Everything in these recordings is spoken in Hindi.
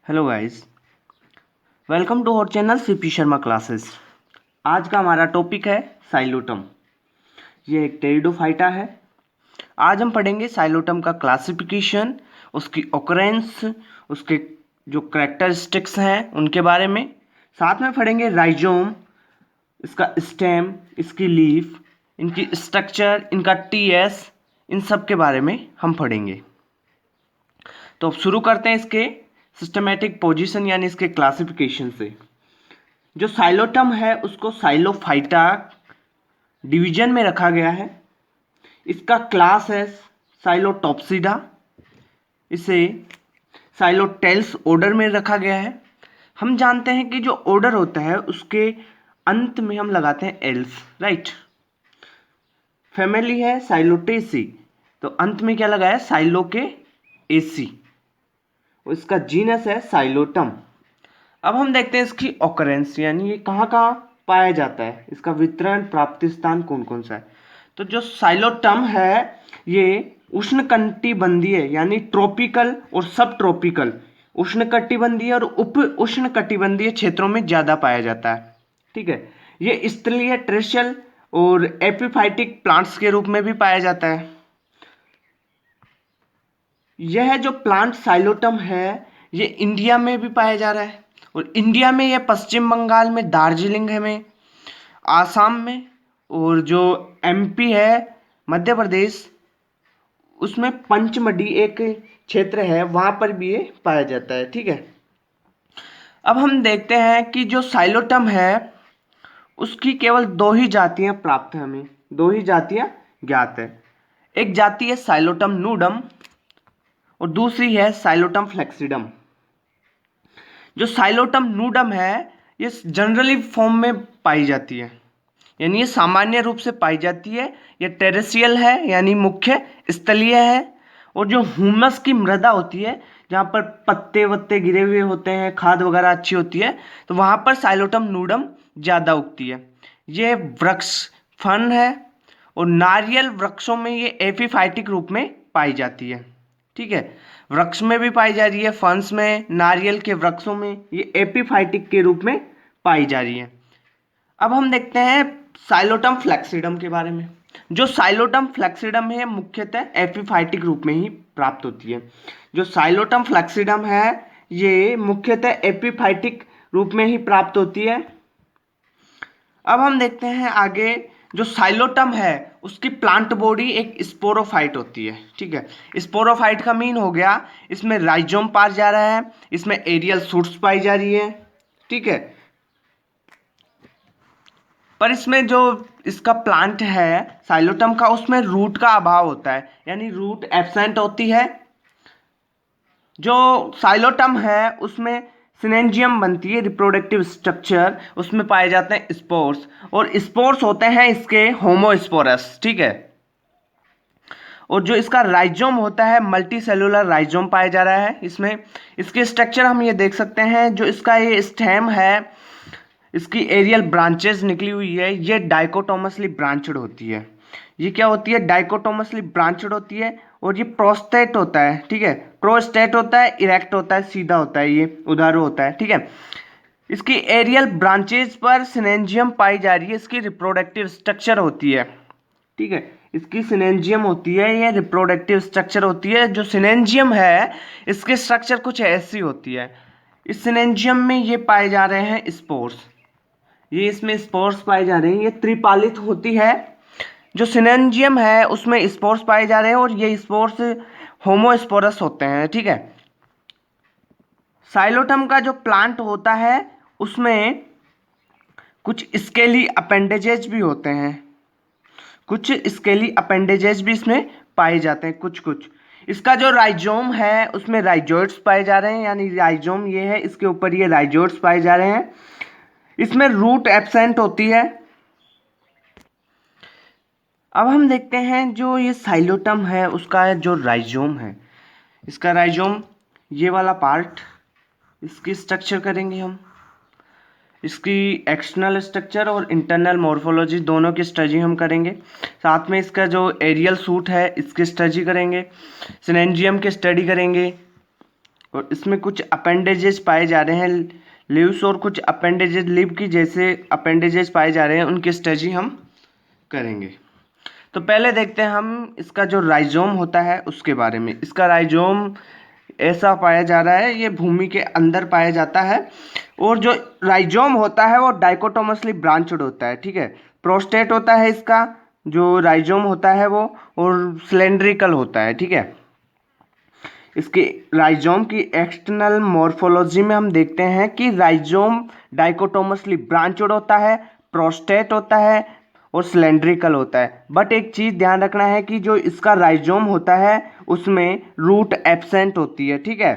Hello guys, welcome to our channel CP Sharma classes. आज का हमारा टॉपिक है साइलोटम। ये एक टेरिडोफाइटा है। आज हम पढ़ेंगे साइलोटम का क्लासिफिकेशन, उसकी ऑकरेंस, उसके जो करेक्टरिस्टिक्स हैं उनके बारे में। साथ में पढ़ेंगे राइजोम, इसका स्टेम, इसकी लीफ, इनकी स्ट्रक्चर, इनका टीएस, इन सब के बारे में हम पढ़ेंगे। तो अब शुरू करते हैं इसके सिस्टमेटिक पोजीशन यानी इसके क्लासिफिकेशन से। जो साइलोटम है उसको साइलोफाइटा डिवीजन में रखा गया है। इसका क्लास है साइलोटॉप्सिडा। इसे साइलोटेल्स ऑर्डर में रखा गया है। हम जानते हैं कि जो ऑर्डर होता है उसके अंत में हम लगाते हैं एल्स, राइट। फैमिली है साइलोटेसी, तो अंत में क्या लगाया, साइलो के एसी। इसका जीनस है साइलोटम। अब हम देखते हैं इसकी ऑकरेंस यानी ये कहाँ कहाँ पाया जाता है, इसका वितरण, प्राप्ति स्थान कौन कौन सा है। तो जो साइलोटम है ये उष्णकटिबंधीय यानी ट्रॉपिकल और सब ट्रॉपिकल, उष्णकटिबंधीय और उप उष्णकटिबंधीय क्षेत्रों में ज्यादा पाया जाता है। ठीक है, ये स्थलीय, ट्रेशियल और एपिफाइटिक प्लांट्स के रूप में भी पाया जाता है। यह जो प्लांट साइलोटम है ये इंडिया में भी पाया जा रहा है, और इंडिया में यह पश्चिम बंगाल में दार्जिलिंग में, आसाम में, और जो एमपी है मध्य प्रदेश उसमें पंचमढ़ी एक क्षेत्र है वहां पर भी ये पाया जाता है। ठीक है, अब हम देखते हैं कि जो साइलोटम है उसकी केवल दो ही जातियां प्राप्त है, हमें दो ही जातियां ज्ञात है। एक जाति है साइलोटम नूडम और दूसरी है साइलोटम फ्लेक्सिडम। जो साइलोटम नूडम है ये जनरली फॉर्म में पाई जाती है, यानी ये सामान्य रूप से पाई जाती है। ये टेरेसियल है यानी मुख्य स्थलीय है, और जो ह्यूमस की मृदा होती है जहाँ पर पत्ते वत्ते गिरे हुए होते हैं, खाद वगैरह अच्छी होती है, तो वहाँ पर साइलोटम नूडम ज़्यादा उगती है। ये वृक्ष फन है, और नारियल वृक्षों में ये एपिफाइटिक रूप में पाई जाती है। ठीक है, वृक्ष में भी पाई जा रही है, फन्स में, नारियल के वृक्षों में ये एपिफाइटिक के रूप में पाई जा रही है। अब हम देखते हैं साइलोटम फ्लेक्सिडम के बारे में। जो साइलोटम फ्लेक्सिडम है मुख्यतः एपिफाइटिक रूप में ही प्राप्त होती है। जो साइलोटम फ्लेक्सिडम है ये मुख्यतः एपिफाइटिक रूप में ही प्राप्त होती है। अब हम देखते हैं आगे, जो साइलोटम है उसकी प्लांट बॉडी एक स्पोरोफाइट होती है। ठीक है, स्पोरोफाइट का मीन हो गया इसमें राइजोम पाया जा रहा है, इसमें एरियल शूट्स पाई जा रही है। ठीक है, पर इसमें जो इसका प्लांट है साइलोटम का उसमें रूट का अभाव होता है, यानी रूट एब्सेंट होती है। जो साइलोटम है उसमें सिनेंजियम बनती है, रिप्रोडक्टिव स्ट्रक्चर, उसमें पाए जाते हैं स्पोर्स, और स्पोर्स होते हैं इसके होमोस्पोरस। ठीक है, और जो इसका राइजोम होता है मल्टी सेलुलर राइजोम पाया जा रहा है इसमें। इसके स्ट्रक्चर हम ये देख सकते हैं, जो इसका ये स्टेम है इसकी एरियल ब्रांचेस निकली हुई है, ये डाइकोटोमसली ब्रांचड होती है। ये क्या होती है, डाइकोटोमसली ब्रांचड होती है, और ये प्रोस्टेट होता है। ठीक है, प्रोस्टेट होता है, इरेक्ट होता है, सीधा होता है, ये उधारू होता है। ठीक है, इसकी एरियल ब्रांचेस पर सिनेंजियम पाई जा रही है, इसकी रिप्रोडक्टिव स्ट्रक्चर होती है। ठीक है, इसकी सिनेंजियम होती है, ये रिप्रोडक्टिव स्ट्रक्चर होती है। जो सिनेंजियम है इसके स्ट्रक्चर कुछ ऐसी होती है। इस सिनेंजियम में ये पाए जा रहे हैं स्पोर्स, ये इसमें स्पोर्स पाए जा रहे हैं, ये त्रिपालित होती है। जो सिनेंजियम है उसमें स्पोर्स पाए जा रहे हैं, और ये स्पोर्स होमोस्पोरस होते हैं। ठीक है, साइलोटम का जो प्लांट होता है उसमें कुछ स्केली अपेंडेजेज भी होते हैं, कुछ स्केली अपेंडेजेज भी इसमें पाए जाते हैं कुछ कुछ। इसका जो राइजोम है उसमें राइजोइड्स पाए जा रहे हैं, यानी राइजोम ये है, इसके ऊपर ये राइजोइड्स पाए जा रहे हैं। इसमें रूट एब्सेंट होती है। अब हम देखते हैं जो ये साइलोटम है उसका जो राइजोम है, इसका राइजोम ये वाला पार्ट, इसकी स्ट्रक्चर करेंगे हम, इसकी एक्सटर्नल स्ट्रक्चर और इंटरनल मॉर्फोलॉजी दोनों की स्टडी हम करेंगे। साथ में इसका जो एरियल सूट है इसकी स्टडी करेंगे, सिनेंजियम की स्टडी करेंगे, और इसमें कुछ अपेंडेजेस पाए जा रहे हैं, लीव्स और कुछ अपेंडेजेस, लीव की जैसे अपेंडेजेस पाए जा रहे हैं, उनकी स्टडी हम करेंगे। तो पहले देखते हैं हम इसका जो राइजोम होता है उसके बारे में। इसका राइजोम ऐसा पाया जा रहा है, ये भूमि के अंदर पाया जाता है, और जो राइजोम होता है वो डाइकोटोमसली ब्रांचड होता है, ठीक है। प्रोस्टेट होता है इसका जो राइजोम होता है वो, और सिलेंड्रिकल होता है, ठीक है। इसके राइजोम की एक्सटर्नल मॉर्फोलॉजी में हम देखते हैं कि राइजोम डाइकोटोमसली ब्रांचड होता है, प्रोस्टेट होता है और सिलेंड्रिकल होता है। बट एक चीज़ ध्यान रखना है कि जो इसका राइजोम होता है उसमें रूट एब्सेंट होती है, ठीक है,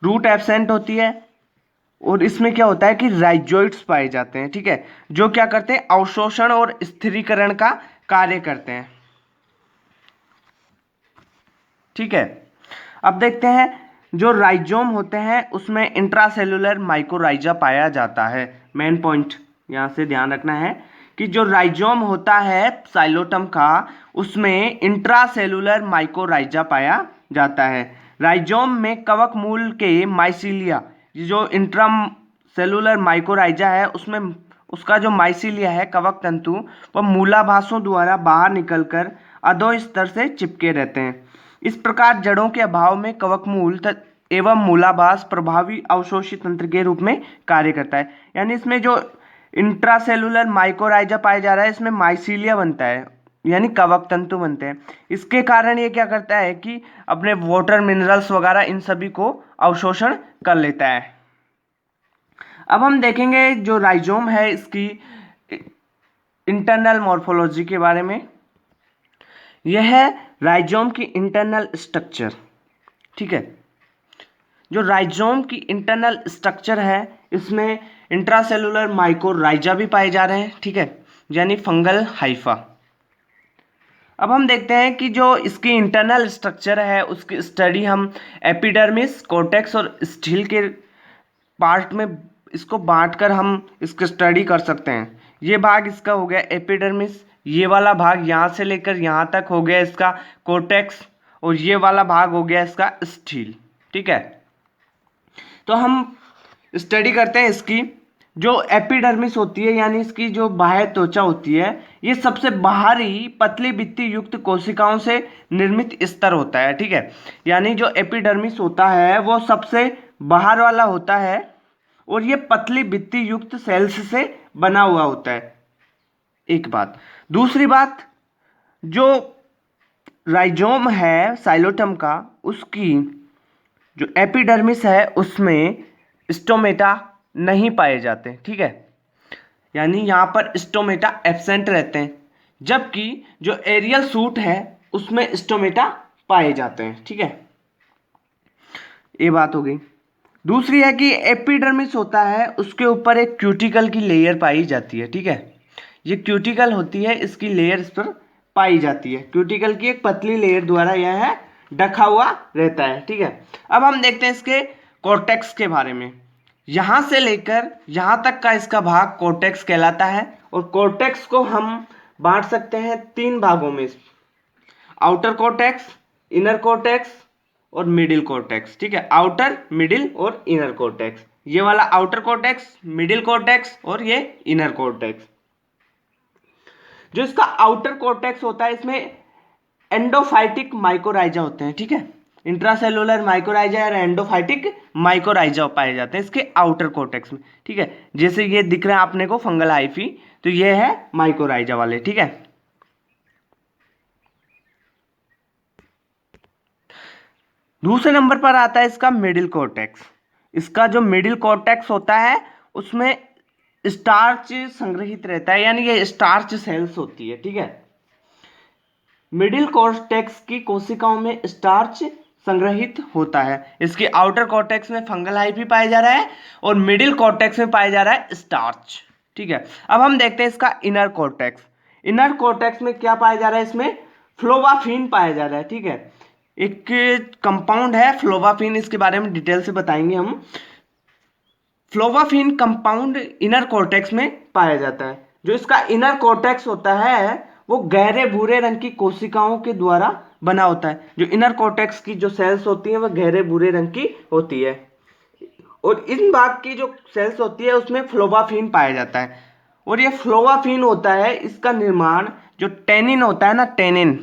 रूट एब्सेंट होती है। और इसमें क्या होता है कि राइजोइड्स पाए जाते हैं, ठीक है, जो क्या करते हैं, अवशोषण और स्थिरीकरण का कार्य करते हैं, ठीक है। अब देखते हैं जो राइजोम होते हैं उसमें इंट्रासेलुलर माइकोराइजा पाया जाता है। मेन पॉइंट यहाँ से ध्यान रखना है कि जो राइजोम होता है साइलोटम का उसमें इंट्रासेलुलर माइकोराइजा पाया जाता है। राइजोम में कवक मूल के माइसीलिया, जो इंट्रा सेलुलर माइकोराइजा है उसमें उसका जो माइसीलिया है कवक तंतु, वह मूलाभासों द्वारा बाहर निकलकर अधो स्तर से चिपके रहते हैं। इस प्रकार जड़ों के अभाव में कवक मूल एवं मूलाभास प्रभावी अवशोषी तंत्र के रूप में कार्य करता है। यानी इसमें जो इंट्रासेलुलर माइकोराइजा पाया जा रहा है इसमें माइसीलिया बनता है, यानी कवक तंतु बनते हैं। इसके कारण ये क्या करता है कि अपने वाटर मिनरल्स वगैरह इन सभी को अवशोषण कर लेता है। अब हम देखेंगे जो राइजोम है इसकी इंटरनल मॉर्फोलॉजी के बारे में। यह है राइजोम की इंटरनल स्ट्रक्चर, ठीक है। जो राइजोम की इंटरनल स्ट्रक्चर है इसमें इंट्रासेलुलर माइकोराइजा भी पाए जा रहे हैं, ठीक है, यानी फंगल हाइफा। अब हम देखते हैं कि जो इसकी इंटरनल स्ट्रक्चर है उसकी स्टडी हम एपिडर्मिस, कोर्टेक्स और स्टील के पार्ट में इसको बांटकर हम इसकी स्टडी कर सकते हैं। ये भाग इसका हो गया एपिडर्मिस, ये वाला भाग यहाँ से लेकर यहाँ तक हो गया इसका कोर्टेक्स, और ये वाला भाग हो गया इसका स्टील, ठीक है। तो हम स्टडी करते हैं इसकी। जो एपिडर्मिस होती है यानी इसकी जो बाह्य त्वचा होती है, ये सबसे बाहरी पतली भित्ति युक्त कोशिकाओं से निर्मित स्तर होता है, ठीक है। यानी जो एपिडर्मिस होता है वो सबसे बाहर वाला होता है और ये पतली भित्ति युक्त सेल्स से बना हुआ होता है, एक बात। दूसरी बात, जो राइजोम है साइलोटम का उसकी जो एपिडर्मिस है उसमें स्टोमेटा नहीं पाए जाते, ठीक है, यानी यहाँ पर स्टोमेटा एब्सेंट रहते हैं, जबकि जो एरियल सूट है उसमें स्टोमेटा पाए जाते हैं, ठीक है। ये बात हो गई। दूसरी है कि एपिडर्मिस होता है उसके ऊपर एक क्यूटिकल की लेयर पाई जाती है, ठीक है। ये क्यूटिकल होती है, इसकी लेयर इस पर पाई जाती है, क्यूटिकल की एक पतली लेयर द्वारा यह है ढका हुआ रहता है, ठीक है। अब हम देखते हैं इसके कॉर्टेक्स के बारे में। यहाँ से लेकर यहाँ तक का इसका भाग कॉर्टेक्स कहलाता है, और कॉर्टेक्स को हम बांट सकते हैं तीन भागों में, आउटर कॉर्टेक्स, इनर कॉर्टेक्स और मिडिल कॉर्टेक्स, ठीक है। आउटर, मिडिल और इनर कॉर्टेक्स। ये वाला आउटर कॉर्टेक्स, मिडिल कॉर्टेक्स और ये इनर कॉर्टेक्स। जो इसका आउटर कॉर्टेक्स होता है इसमें एंडोफाइटिक माइकोराइजा होते हैं, ठीक है। इंट्रासेलुलर माइकोराइजा और एंडोफाइटिक माइकोराइजा पाए जाते हैं इसके आउटर कॉर्टेक्स में, ठीक है। जैसे ये दिख रहा है आपने को फंगल हाइफी, तो ये है माइकोराइजा वाले, ठीक है। दूसरे नंबर पर आता है इसका मिडिल कॉर्टेक्स। इसका जो मिडिल कॉर्टेक्स होता है उसमें स्टार्च संग्रहित रहता है, यानी ये स्टार्च सेल्स होती है, ठीक है। मिडिल कॉर्टेक्स की कोशिकाओं में स्टार्च संग्रहित होता है। इसके आउटर कॉर्टेक्स में फंगल हाइफी पाया जा रहा है और मिडिल कॉर्टेक्स में पाया जा रहा है स्टार्च, ठीक है। अब हम देखते हैं इसका इनर कॉर्टेक्स। इनर कॉर्टेक्स में क्या पाया जा रहा है, इसमें फ्लोवाफिन पाया जा रहा है, ठीक है। एक कंपाउंड है फ्लोवाफिन, इसके बारे में डिटेल से बताएंगे हम। फ्लोवाफिन कंपाउंड इनर कॉर्टेक्स में पाया जाता है। जो इसका इनर कॉर्टेक्स होता है वो गहरे भूरे रंग की कोशिकाओं के द्वारा बना होता है। जो इनर कॉर्टेक्स की जो सेल्स होती हैं वह गहरे भूरे रंग की होती है, और इन भाग की जो सेल्स होती है उसमें फ्लोबाफिन पाया जाता है। और ये फ्लोबाफिन होता है, इसका निर्माण जो टेनिन होता है ना, टेनिन,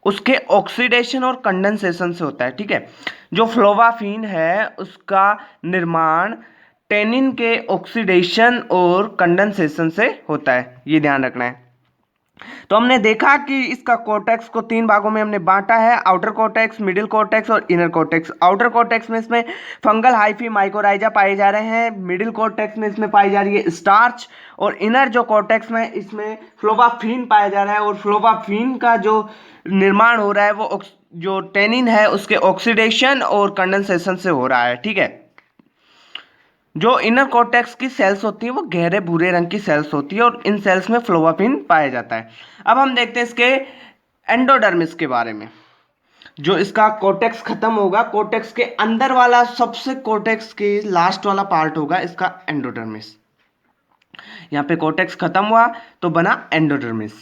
उसके ऑक्सीडेशन और कंडेंसेशन से होता है। ठीक है, जो फ्लोबाफिन है उसका निर्माण टेनिन के ऑक्सीडेशन और कंडेंसेशन से होता है, ये ध्यान रखना है। तो हमने देखा कि इसका कॉर्टेक्स को 3 भागों में हमने बांटा है, आउटर कॉर्टेक्स, मिडिल कॉर्टेक्स और इनर कॉर्टेक्स। आउटर कॉर्टेक्स में इसमें फंगल हाइफी माइकोराइजा पाए जा रहे हैं, मिडिल कॉर्टेक्स में इसमें पाई जा रही है स्टार्च, और इनर जो कॉर्टेक्स में इसमें फ्लोबाफिन पाया जा रहा है। और फ्लोबाफिन का जो निर्माण हो रहा है वो जो टेनिन है उसके ऑक्सीडेशन और कंडेंसेशन से हो रहा है। ठीक है, जो इनर कॉर्टेक्स की सेल्स होती है वो गहरे भूरे रंग की सेल्स होती है, और इन सेल्स में फ्लोबाफिन पाया जाता है। अब हम देखते हैं इसके एंडोडर्मिस के बारे में। जो इसका कॉर्टेक्स खत्म होगा, कॉर्टेक्स के अंदर वाला सबसे कॉर्टेक्स के लास्ट वाला पार्ट होगा इसका एंडोडर्मिस। यहाँ पे कॉर्टेक्स खत्म हुआ तो बना एंडोडर्मिस।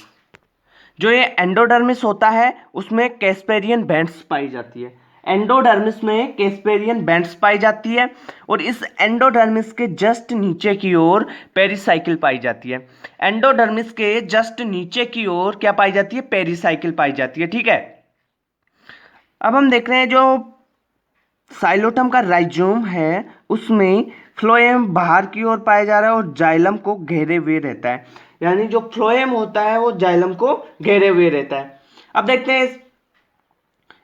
जो ये एंडोडर्मिस होता है उसमें कैस्पेरियन बैंड्स पाई जाती है। एंडोडर्मिस में कैस्पेरियन बैंड्स पाई जाती है, और इस एंडोडर्मिस के जस्ट नीचे की ओर पेरिसाइकिल पाई जाती है। एंडोडर्मिस के जस्ट नीचे की ओर क्या पाई जाती है? पेरिसाइकिल पाई जाती है। ठीक है, अब हम देख रहे हैं जो साइलोटम का राइजोम है उसमें फ्लोएम बाहर की ओर पाया जा रहा है और जाइलम को घेरे हुए रहता है। यानी जो फ्लोएम होता है वो जाइलम को घेरे हुए रहता है। अब देखते हैं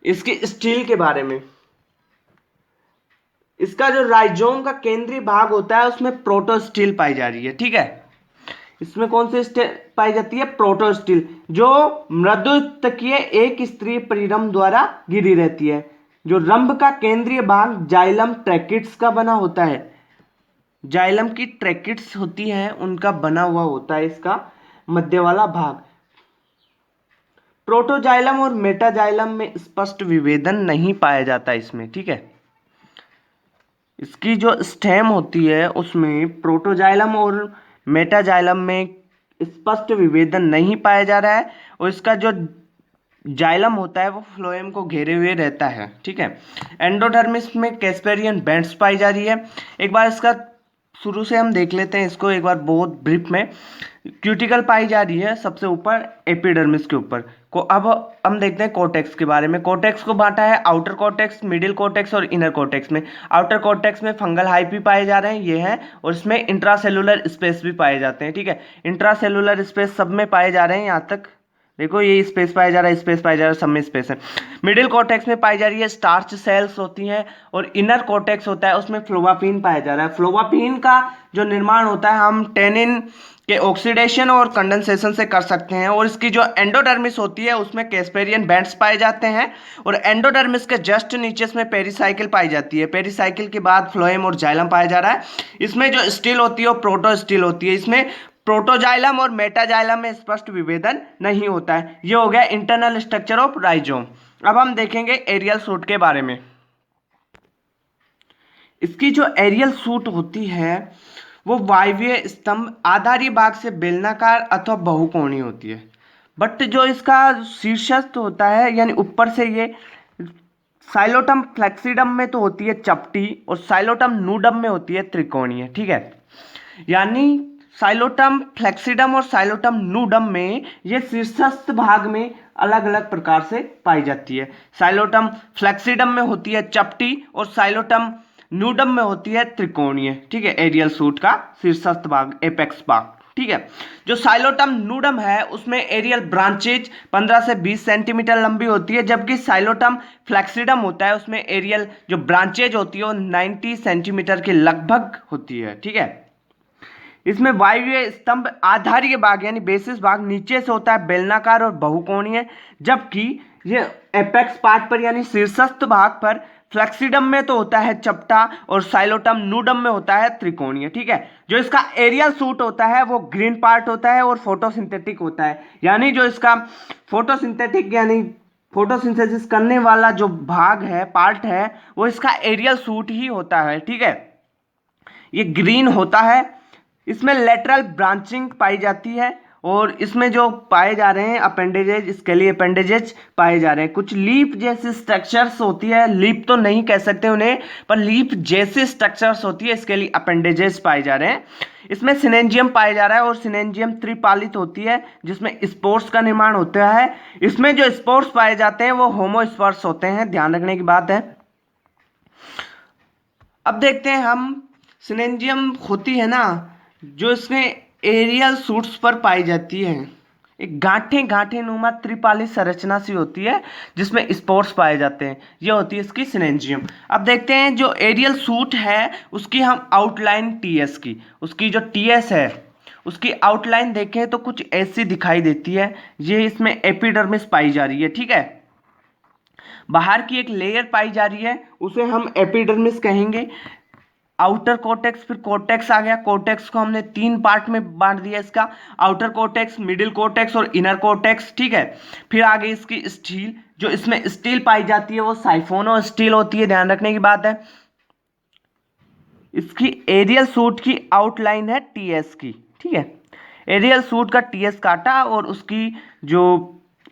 इसकी स्टील के बारे में। इसका जो राइजोम का केंद्रीय भाग होता है उसमें प्रोटोस्टील पाई जा रही है। ठीक है, इसमें कौन सी स्टील पाई जाती है? प्रोटोस्टील, जो मृदुतकीय एक स्त्री परिरंभ द्वारा घिरी रहती है। जो रंभ का केंद्रीय भाग जाइलम ट्रैकिट्स का बना होता है। जाइलम की ट्रैकिट्स होती हैं उनका बना हुआ होता है इसका मध्य वाला भाग। प्रोटोजाइलम और मेटाजाइलम में स्पष्ट विभेदन नहीं पाया जाता इसमें। ठीक है, इसकी जो स्टेम होती है उसमें प्रोटोजाइलम और मेटाजाइलम में स्पष्ट विभेदन नहीं पाया जा रहा है, और इसका जो जाइलम होता है वो फ्लोएम को घेरे हुए रहता है। ठीक है, एंडोडर्मिस में कैस्पेरियन बैंड्स पाई जा रही है। एक बार इसका शुरू से हम देख लेते हैं इसको एक बार बहुत ब्रीफ में। क्यूटिकल पाई जा रही है सबसे ऊपर एपिडर्मिस के ऊपर को। अब हम देखते हैं कॉर्टेक्स के बारे में। कॉर्टेक्स को बांटा है आउटर कॉर्टेक्स, मिडिल कॉर्टेक्स और इनर कॉर्टेक्स में। आउटर कॉर्टेक्स में फंगल हाइफी पाए जा रहे हैं, ये हैं, और इसमें इंट्रासेलुलर स्पेस भी पाए जाते हैं। ठीक है, इंट्रासेलुलर स्पेस सब में पाए जा रहे हैं। यहाँ तक देखो ये स्पेस पाया जा रहा है, स्पेस पाया जा रहा है, सब में स्पेस है। मिडिल कॉर्टेक्स में पाई जा रही है स्टार्च सेल्स होती हैं, और इनर कॉर्टेक्स होता है उसमें फ्लोबाफिन पाया जा रहा है। फ्लोबाफिन का जो निर्माण होता है हम टेनिन के ऑक्सीडेशन और कंडेंसेशन से कर सकते हैं। और इसकी जो एंडोडर्मिस होती है उसमें कैस्पेरियन बैंड्स पाए जाते हैं, और एंडोडर्मिस के जस्ट नीचे इसमें पेरिसाइकिल पाई जाती है। पेरिसाइकिल के बाद फ्लोएम और जाइलम पाया जा रहा है। इसमें जो स्टील होती है वो प्रोटो स्टील होती है। इसमें प्रोटोजाइलम और मेटाजाइलम में स्पष्ट विभेदन नहीं होता है। ये हो गया इंटरनल स्ट्रक्चर ऑफ राइजोम। अब हम देखेंगे एरियल सूट के बारे में। इसकी जो एरियल सूट होती है वो वायवीय स्तंभ आधारी भाग से बेलनाकार अथवा बहुकोणीय होती है। बट जो इसका शीर्षस्थ होता है यानी ऊपर से ये साइलोटम फ्लेक्सिडम में तो होती है चपटी, और साइलोटम नूडम में होती है त्रिकोणीय। ठीक है, यानी साइलोटम फ्लेक्सिडम और साइलोटम नूडम में ये शीर्षस्थ भाग में अलग अलग प्रकार से पाई जाती है। साइलोटम फ्लेक्सिडम में होती है चपटी, और साइलोटम नूडम में होती है त्रिकोणीय। ठीक है, एरियल सूट का शीर्षस्थ भाग, एपेक्स भाग। ठीक है, जो साइलोटम नूडम है उसमें एरियल ब्रांचेज 15 से 20 सेंटीमीटर लंबी होती है, जबकि साइलोटम फ्लेक्सिडम होता है उसमें एरियल जो ब्रांचेज होती है वो 90 सेंटीमीटर के लगभग होती है। ठीक है, इसमें वायवीय स्तंभ आधारीय भाग यानी बेसिस भाग नीचे से होता है बेलनाकार और बहुकोणीय, जबकि ये एपेक्स पार्ट पर यानी शीर्षस्थ भाग पर फ्लेक्सिडम में तो होता है चपटा, और साइलोटम नूडम में होता है त्रिकोणीय। ठीक है, जो इसका एरियल सूट होता है वो ग्रीन पार्ट होता है और फोटोसिंथेटिक होता है। यानी जो इसका फोटोसिंथेटिक यानी फोटोसिंथेसिस करने वाला जो भाग है, पार्ट है, वो इसका एरियल सूट ही होता है। ठीक है, ये ग्रीन होता है। इसमें लेटरल ब्रांचिंग पाई जाती है, और इसमें जो पाए जा रहे हैं अपेंडेजेज, स्केली अपेंडेजेज पाए जा रहे हैं। कुछ लीफ जैसी स्ट्रक्चर्स होती है, लीफ तो नहीं कह सकते उन्हें, पर लीफ जैसे स्ट्रक्चर्स होती है, स्केली अपेंडेजेज पाए जा रहे हैं। इसमें सिनेंजियम पाया जा रहा है और सिनेंजियम त्रिपालित होती है जिसमें स्पोर्स का निर्माण होता है। इसमें जो स्पोर्स पाए जाते हैं वो होमोस्पर्स होते हैं, ध्यान रखने की बात है। अब देखते हैं हम, सिनेंजियम होती है ना जो इसमें एरियल सूट्स पर पाई जाती है, एक गांठें गांठें नुमा त्रिपाली संरचना सी होती है जिसमें स्पोर्स पाए जाते हैं, ये होती है इसकी सिनेंजियम। अब देखते हैं जो एरियल सूट है उसकी हम आउटलाइन टीएस की, उसकी जो टीएस है उसकी आउटलाइन देखें तो कुछ ऐसी दिखाई देती है। ये इसमें एपिडर्मिस पाई जा रही है, ठीक है, बाहर की एक लेयर पाई जा रही है उसे हम एपिडर्मिस कहेंगे। आउटर कोर्टेक्स, फिर कोर्टेक्स आ गया। कोर्टेक्स को हमने 3 पार्ट में बांट दिया इसका, आउटर कोर्टेक्स, मिडिल कोर्टेक्स और इनर कोर्टेक्स, ठीक है। फिर आगे इसकी स्टील, जो इसमें स्टील पाई जाती है वो साइफोनो स्टील होती है, ध्यान रखने की बात है। इसकी एरियल सूट की आउटलाइन है टीएस की, ठीक है, एरियल सूट का टीएस काटा और उसकी जो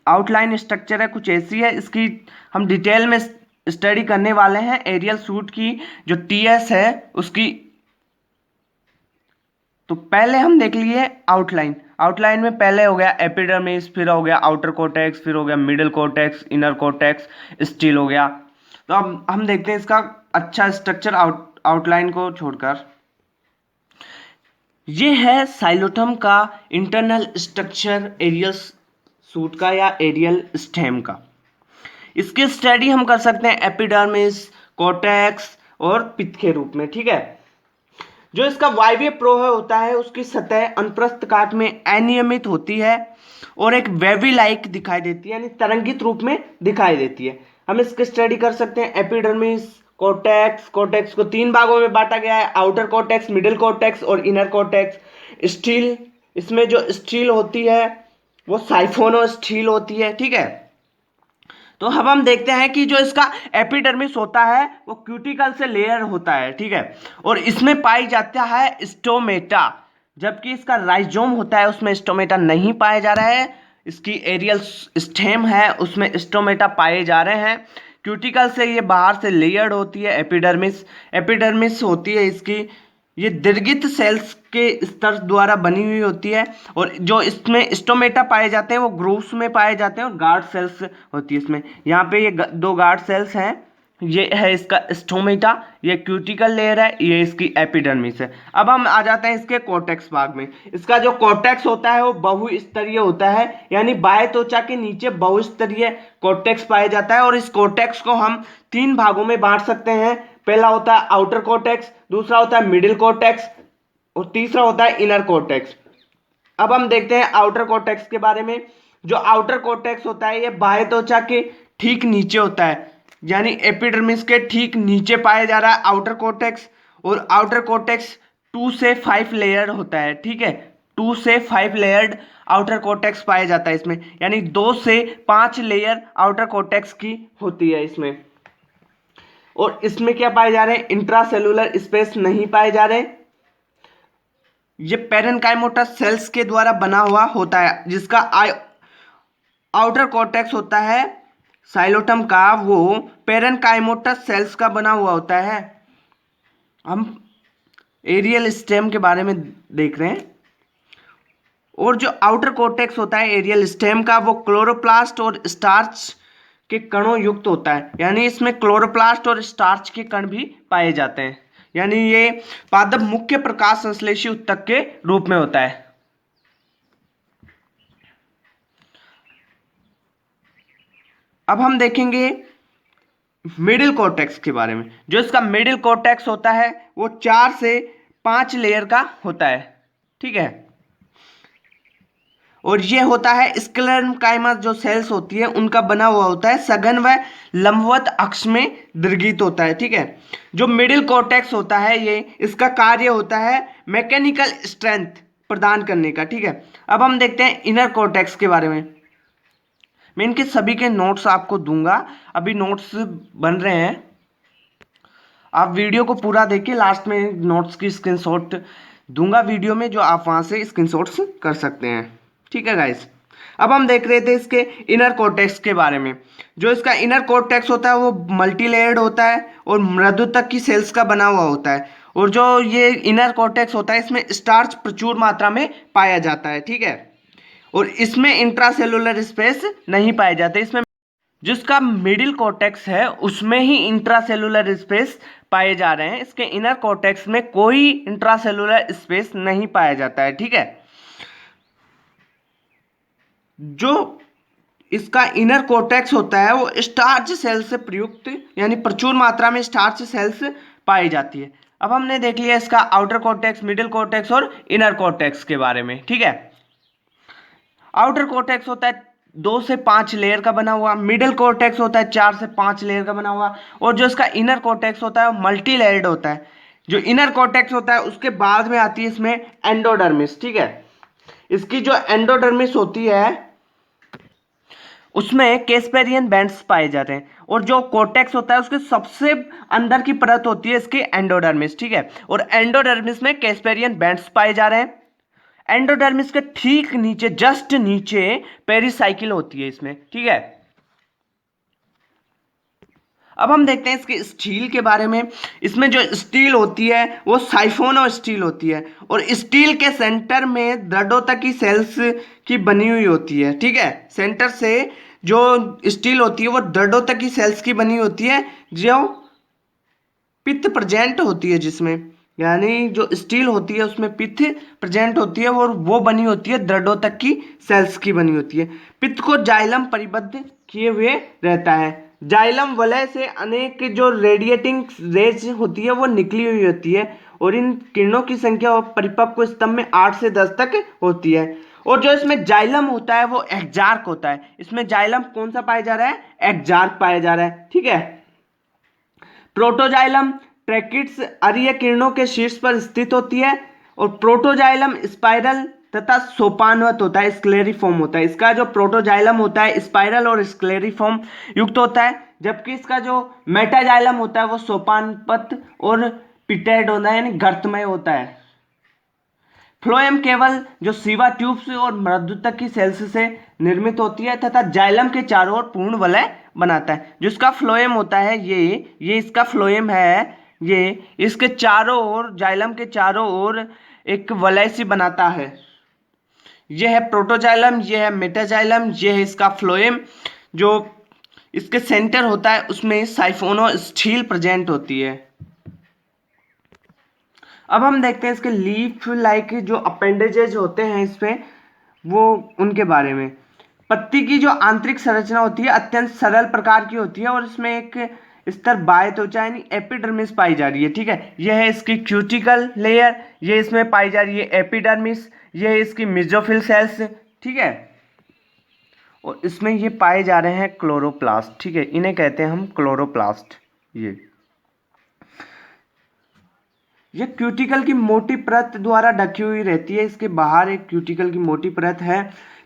आउटलाइन स्ट्रक्चर है कुछ ऐसी है। इसकी हम डिटेल में स्टडी करने वाले हैं। एरियल सूट की जो टीएस है उसकी, तो पहले हम देख लिए आउटलाइन। आउटलाइन में पहले हो गया एपिडर्मिस, फिर हो गया आउटर कोर्टेक्स, फिर हो गया middle cortex, inner cortex, steel हो गया। तो अब हम देखते हैं इसका अच्छा स्ट्रक्चर आउटलाइन को छोड़कर। ये है साइलोटम का इंटरनल स्ट्रक्चर एरियल सूट का या एरियल स्टेम का। इसकी स्टडी हम कर सकते हैं एपिडर्मिस, कोर्टेक्स और पित्त के रूप में, ठीक है। जो इसका वायवीय प्रोह होता है उसकी सतह अनुप्रस्थ काट में अनियमित होती है और एक वेवी लाइक दिखाई देती है, यानी तरंगित रूप में दिखाई देती है। हम इसकी स्टडी कर सकते हैं एपिडर्मिस, कोर्टेक्स। कोर्टेक्स को 3 भागों में बांटा गया है, आउटर कोर्टेक्स, मिडिल कोर्टेक्स और इनर कोर्टेक्स। स्टील, इसमें जो स्टील होती है वो साइफोनो स्टील होती है, ठीक है। तो अब हम देखते हैं कि जो इसका एपिडर्मिस होता है वो क्यूटिकल से लेयर होता है, ठीक है, और इसमें पाई जाता है स्टोमेटा, जबकि इसका राइजोम होता है उसमें स्टोमेटा नहीं पाया जा रहा है। इसकी एरियल स्टेम है उसमें स्टोमेटा पाए जा रहे हैं। क्यूटिकल से ये बाहर से लेयर्ड होती है एपिडर्मिस। एपिडर्मिस होती है इसकी, ये दीर्घित सेल्स के स्तर द्वारा बनी हुई होती है और जो इसमें स्टोमेटा पाए जाते हैं वो ग्रूव्स में पाए जाते हैं और गार्ड सेल्स होती है इसमें। यहाँ पे ये 2 गार्ड सेल्स हैं, ये है इसका स्टोमेटा, ये क्यूटिकल लेयर है, ये इसकी एपिडर्मिस है। अब हम आ जाते हैं इसके कोर्टेक्स भाग में। इसका जो कोर्टेक्स होता है वो बहुस्तरीय होता है, यानी बाह्य त्वचा के नीचे बहुस्तरीय कोर्टेक्स पाया जाता है और इस कोर्टेक्स को हम 3 भागों में बांट सकते हैं। पहला होता है आउटर कोर्टेक्स, दूसरा होता है मिडिल कोर्टेक्स और तीसरा होता है इनर कोर्टेक्स। अब हम देखते हैं आउटर कोर्टेक्स के बारे में। जो आउटर कोर्टेक्स होता है ये बाह्य त्वचा के ठीक नीचे होता है, यानी एपिडर्मिस के ठीक नीचे पाया जा रहा है आउटर कोर्टेक्स। और आउटर कोर्टेक्स 2 से 5 लेयर होता है, ठीक है, 2 से 5 लेयर्ड आउटर कोर्टेक्स पाया जाता है इसमें, यानी 2 से 5 लेयर आउटर कोर्टेक्स की होती है इसमें। और इसमें क्या पाए जा रहे हैं, इंट्रासेलुलर स्पेस नहीं पाए जा रहे। ये पेरेन्काइमोटस सेल्स के द्वारा बना हुआ होता है। जिसका आउटर कोर्टेक्स होता है साइलोटम का, वो पेरेन्काइमोटस सेल्स का बना हुआ होता है। हम एरियल स्टेम के बारे में देख रहे हैं। और जो आउटर कोर्टेक्स होता है एरियल स्टेम का, वो क्लोरोप्लास्ट और स्टार्च के कणों युक्त होता है, यानी इसमें क्लोरोप्लास्ट और स्टार्च के कण भी पाए जाते हैं, यानी ये पादप मुख्य प्रकाश संश्लेषी ऊतक के रूप में होता है। अब हम देखेंगे मिडिल कोर्टेक्स के बारे में। जो इसका मिडिल कोर्टेक्स होता है वो 4 से 5 लेयर का होता है, ठीक है, और ये होता है स्क्लेरेन्काइमा जो सेल्स होती है उनका बना हुआ होता है, सघन व लंबवत अक्ष में दीर्घित होता है, ठीक है। जो मिडिल कोर्टेक्स होता है ये, इसका कार्य होता है मैकेनिकल स्ट्रेंथ प्रदान करने का, ठीक है। अब हम देखते हैं इनर कोर्टेक्स के बारे में। मैं इनके सभी के नोट्स आपको दूंगा, अभी नोट्स बन रहे हैं, आप वीडियो को पूरा देखिए, लास्ट में नोट्स की स्क्रीनशॉट दूंगा वीडियो में, जो आप वहां से स्क्रीनशॉट्स कर सकते हैं, ठीक है गाइस। अब हम देख रहे थे इसके इनर कोर्टेक्स के बारे में। जो इसका इनर कोर्टेक्स होता है वो मल्टी लेयर्ड होता है और मृदुतक की सेल्स का बना हुआ होता है। और जो ये इनर कोर्टेक्स होता है इसमें स्टार्च प्रचुर मात्रा में पाया जाता है, ठीक है। और इसमें इंट्रासेलुलर स्पेस नहीं पाए जाते। इसमें जिसका मिडिल कॉर्टेक्स है उसमें ही इंट्रासेलुलर स्पेस पाए जा रहे हैं। इसके इनर कॉर्टेक्स में कोई इंट्रासेलुलर स्पेस नहीं पाया जाता है, ठीक है। जो इसका इनर कॉर्टेक्स होता है वो स्टार्च सेल से प्रयुक्त यानी प्रचुर मात्रा में स्टार्च सेल्स पाई जाती है। अब हमने देख लिया इसका आउटर कॉर्टेक्स, मिडिल कॉर्टेक्स और इनर कॉर्टेक्स के बारे में, ठीक है। आउटर कॉर्टेक्स होता है 2 से 5 लेयर का बना हुआ, मिडिल कॉर्टेक्स होता है 4 से 5 लेयर का बना हुआ, और जो इसका इनर कॉर्टेक्स होता है वो मल्टी लेयर्ड होता है। जो इनर कॉर्टेक्स होता है उसके बाद में आती है इसमें एंडोडर्मिस, ठीक है। इसकी जो एंडोडर्मिस होती है उसमें केस्पेरियन बैंड्स पाए जाते हैं, और जो कोर्टेक्स होता है उसके सबसे अंदर की परत होती है इसकी एंडोडर्मिस, ठीक है। और एंडोडर्मिस में केस्पेरियन बैंड्स पाए जा रहे हैं। एंडोडर्मिस के ठीक नीचे, जस्ट नीचे पेरिसाइकिल होती है इसमें, ठीक है। अब हम देखते हैं इसके स्टील के बारे में। इसमें जो स्टील होती है वो साइफोनो स्टील होती है, और स्टील के सेंटर में दृढ़ोतकी सेल्स की बनी हुई होती है, ठीक है। सेंटर से जो स्टील होती है वो दृढ़ोतकी सेल्स की बनी होती है, जो पित्त प्रेजेंट होती है जिसमें, यानी जो स्टील होती है उसमें पित्त प्रेजेंट होती है और वो बनी होती है दृढ़ोतक की सेल्स की बनी होती है। पित्त को जाइलम परिबद्ध किए हुए रहता है। जाइलम वलय से अनेक जो रेडिएटिंग रेज होती है वो निकली हुई होती है, और इन किरणों की संख्या परिपक्व स्तंभ में 8 से 10 तक होती है। और जो इसमें जाइलम होता है वो एक्जार्क होता है। इसमें जाइलम कौन सा पाया जा रहा है? एक्जार्क पाया जा रहा है, ठीक है। प्रोटोजाइलम ट्रैकिड्स अरीय किरणों के शीर्ष पर स्थित होती है, और प्रोटोजाइलम स्पाइरल तथा सोपानवत होता है, स्क्लेरिफॉर्म होता है। इसका जो प्रोटोजाइलम होता है स्पाइरल और स्क्लेरिफॉर्म युक्त होता है, जबकि इसका जो मेटाजाइलम होता है वो सोपानपत और पिटेड होता है, यानी गर्तमय होता है। फ्लोएम केवल जो सीवा ट्यूब्स और मृदुतक की सेल्स से निर्मित होती है, तथा जाइलम के चारों ओर पूर्ण वलय बनाता है। जिसका फ्लोएम होता है ये इसका फ्लोएम है, ये इसके चारों ओर, जाइलम के चारों ओर एक वलय सी बनाता है। ये है प्रोटोजाइलम, ये है मेटाजाइलम, ये है इसका फ्लोएम। जो इसके सेंटर होता है उसमें साइफोनो स्टील प्रेजेंट होती है। अब हम देखते हैं इसके लीफ लाइक जो अपेंडेजेज होते हैं इसमें, वो उनके बारे में। पत्ती की जो आंतरिक संरचना होती है अत्यंत सरल प्रकार की होती है, और इसमें एक स्तर बाह्य त्वचा यानी एपिडर्मिस पाई जा रही है, ठीक है। यह है इसकी क्यूटिकल लेयर, ये इसमें पाई जा रही है एपिडर्मिस, ये है इसकी मेसोफिल सेल्स, ठीक है। और इसमें ये पाए जा रहे हैं क्लोरोप्लास्ट, ठीक है, इन्हें कहते हैं हम क्लोरोप्लास्ट। ये क्यूटिकल की मोटी परत द्वारा ढकी हुई रहती है। इसके बाहर एक क्यूटिकल की मोटी परत है,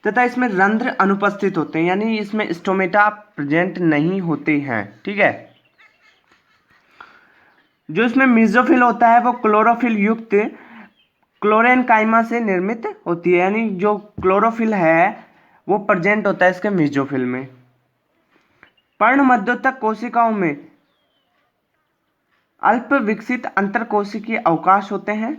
तथा इसमें रंध्र अनुपस्थित होते हैं, यानी इसमें स्टोमेटा प्रेजेंट नहीं होते हैं, ठीक है। जो इसमें मेसोफिल होता है वो क्लोरोफिल युक्त क्लोरेनकाइमा से निर्मित होती है, यानी जो क्लोरोफिल है वो प्रेजेंट होता है इसके मेसोफिल में। पर्ण मध्योतक कोशिकाओं में अल्प विकसित अंतरकोशिकीय अवकाश होते हैं।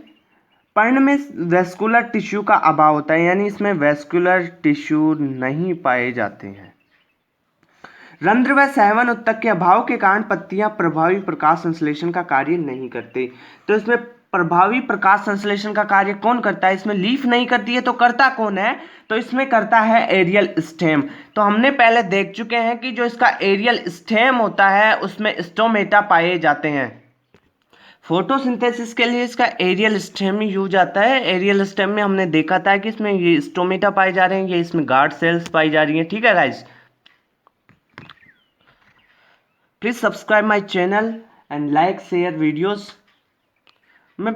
पर्ण में वेस्कुलर टिश्यू का अभाव होता है, यानी इसमें वेस्कुलर टिश्यू नहीं पाए जाते हैं। रंध्र व सहवन उत्तक के अभाव के कारण पत्तियां प्रभावी प्रकाश संश्लेषण का कार्य नहीं करते। तो इसमें प्रभावी प्रकाश संश्लेषण का कार्य कौन करता है? इसमें लीफ नहीं करती है, तो करता कौन है? तो इसमें करता है एरियल स्टेम। तो हमने पहले देख चुके हैं कि जो इसका एरियल स्टेम होता है उसमें स्टोमेटा पाए जाते हैं। फोटोसिंथेसिस के लिए इसका एरियल स्टेम यूज आता है। एरियल स्टेम में हमने देखा था कि इसमें ये स्टोमेटा पाए जा रहे हैं, ये इसमें गार्ड सेल्स पाई जा रही हैं, ठीक है guys. Please subscribe my channel and like share videos. मैं